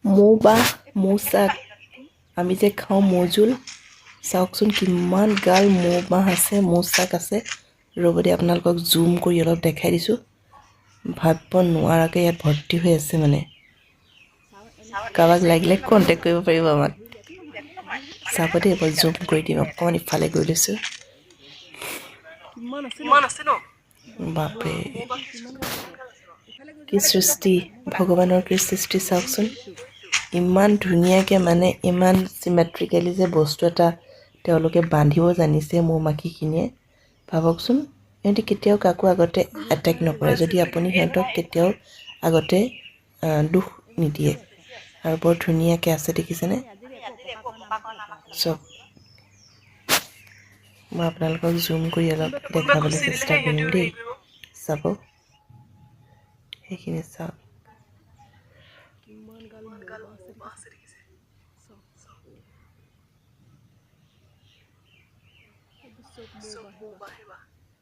মৌ বাহ মৌ শাক আমি যে খাওঁ মৌজোল চাওকচোন কিমান গাল মৌ বাহ আছে মৌ শাক আছে ৰ'ব দে আপোনালোকক জুম কৰি অলপ দেখাই দিছোঁ ভাবিব নোৱাৰাকৈ ইয়াত ভৰ্তি হৈ আছে মানে কাৰোবাক লাগিলে কণ্টেক্ট কৰিব পাৰিব আমাক চাব দেই মই জুম কৰি দিম অকণমান ইফালে গৈ লৈছোঁ বাপৰে কি সৃষ্টি ভগৱানৰ কি সৃষ্টি চাওকচোন ইমান ধুনীয়াকৈ মানে ইমান চিমেট্ৰিকেলি যে বস্তু এটা তেওঁলোকে বান্ধিব জানিছে মৌ মাখিখিনিয়ে ভাবকচোন সিহঁতি কেতিয়াও কাকো আগতে এটেক নকৰে যদি আপুনি সিহঁতক কেতিয়াও আগতে দুখ নিদিয়ে আৰু বৰ ধুনীয়াকৈ আছে দেখিছেনে চব মই আপোনালোকক জুম কৰি অলপ দেখাবলৈ চেষ্টা কৰিম দেই চাব সেইখিনি চাওক